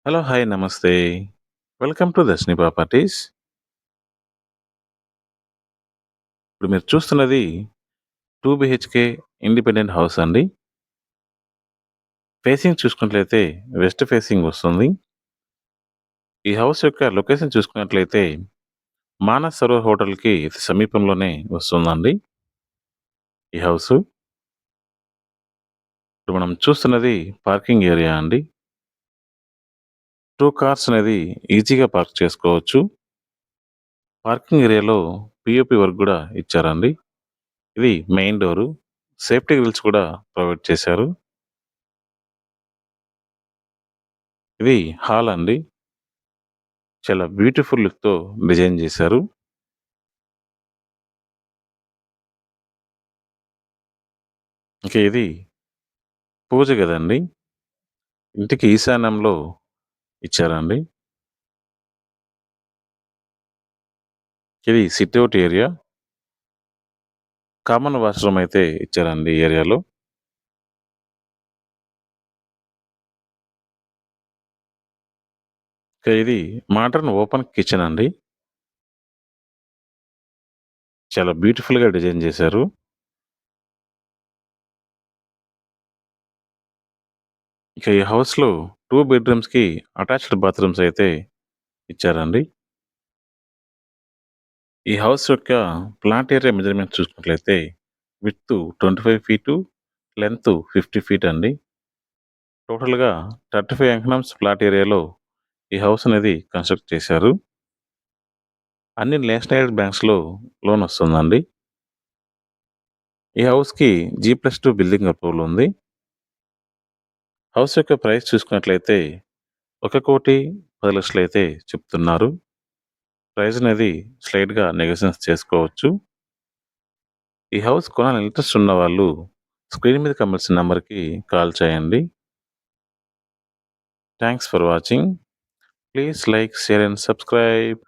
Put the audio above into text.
Hello! Hi! నమస్తే. Welcome to Darshini properties. ఇప్పుడు మీరు చూస్తున్నది 2 బీహెచ్‌కే ఇండిపెండెంట్ హౌస్ అండి. ఫేసింగ్ చూసుకున్నట్లయితే వెస్ట్ ఫేసింగ్ వస్తుంది. ఈ హౌస్ యొక్క లొకేషన్ చూసుకున్నట్లయితే మానస్ సరోవర్ హోటల్‌కి సమీపంలోనే వస్తుందండి ఈ హౌసు. ఇప్పుడు మనం చూస్తున్నది పార్కింగ్ ఏరియా అండి. 2 కార్స్ అనేది ఈజీగా పార్క్ చేసుకోవచ్చు. పార్కింగ్ ఏరియాలో పీఓపీ వర్క్ గూడా ఇచ్చారండి. ఇది మెయిన్ డోరు. సేఫ్టీ గ్రిల్స్ కూడా ప్రొవైడ్ చేశారు. ఇది హాల్ అండి. చాలా బ్యూటిఫుల్ లుక్‌తో డిజైన్ జేశారు. ఇంక ఇది పూజ గదండీ. ఇంటికి ఈశాన్యంలో ఇచ్చారండి. ఇది సిట్ఔట్ ఏరియా. కామన్ వాష్‌రూమ్ అయితే ఇచ్చారండి ఈ ఏరియాలో. ఇక ఇది మోడర్న్ ఓపెన్ కిచెన్ అండి. చాలా బ్యూటిఫుల్‌గా డిజైన్ జేశారు. ఇక ఈ హౌస్‌లో 2 బెడ్‌రూమ్స్‌కి అటాచ్డ్ బాత్రూమ్స్ అయితే ఇచ్చారండి. ఈ హౌస్ యొక్క ప్లాంట్ ఏరియా మెజర్‌మెంట్ చూసుకున్నట్లయితే విడ్త్ 25 ఫీటు, లెంగ్త్ 50 ఫీట్ అండి. టోటల్‌గా 35 ఎకరమ్స్ ప్లాట్ ఏరియాలో ఈ హౌస్ అనేది కన్‌స్ట్రక్ట్ చేశారు. అన్ని నేషనలైజ్డ్ బ్యాంక్స్‌లో లోన్ వస్తుందండి. ఈ హౌస్‌కి జీ+2 బిల్డింగ్ అప్రూవల్ ఉంది. హౌస్ యొక్క ప్రైస్ చూసుకున్నట్లయితే 1,10,10,00,000 అయితే చెప్తున్నారు. ప్రైస్ అనేది స్లైట్‌గా నెగోషియేషన్ చేసుకోవచ్చు. ఈ హౌస్ కొనాలని ఇంట్రెస్ట్ ఉన్నవాళ్ళు స్క్రీన్ మీద కనిపిస్తున్న నంబర్‌కి కాల్ చేయండి. Thanks for watching. Please like, share and subscribe.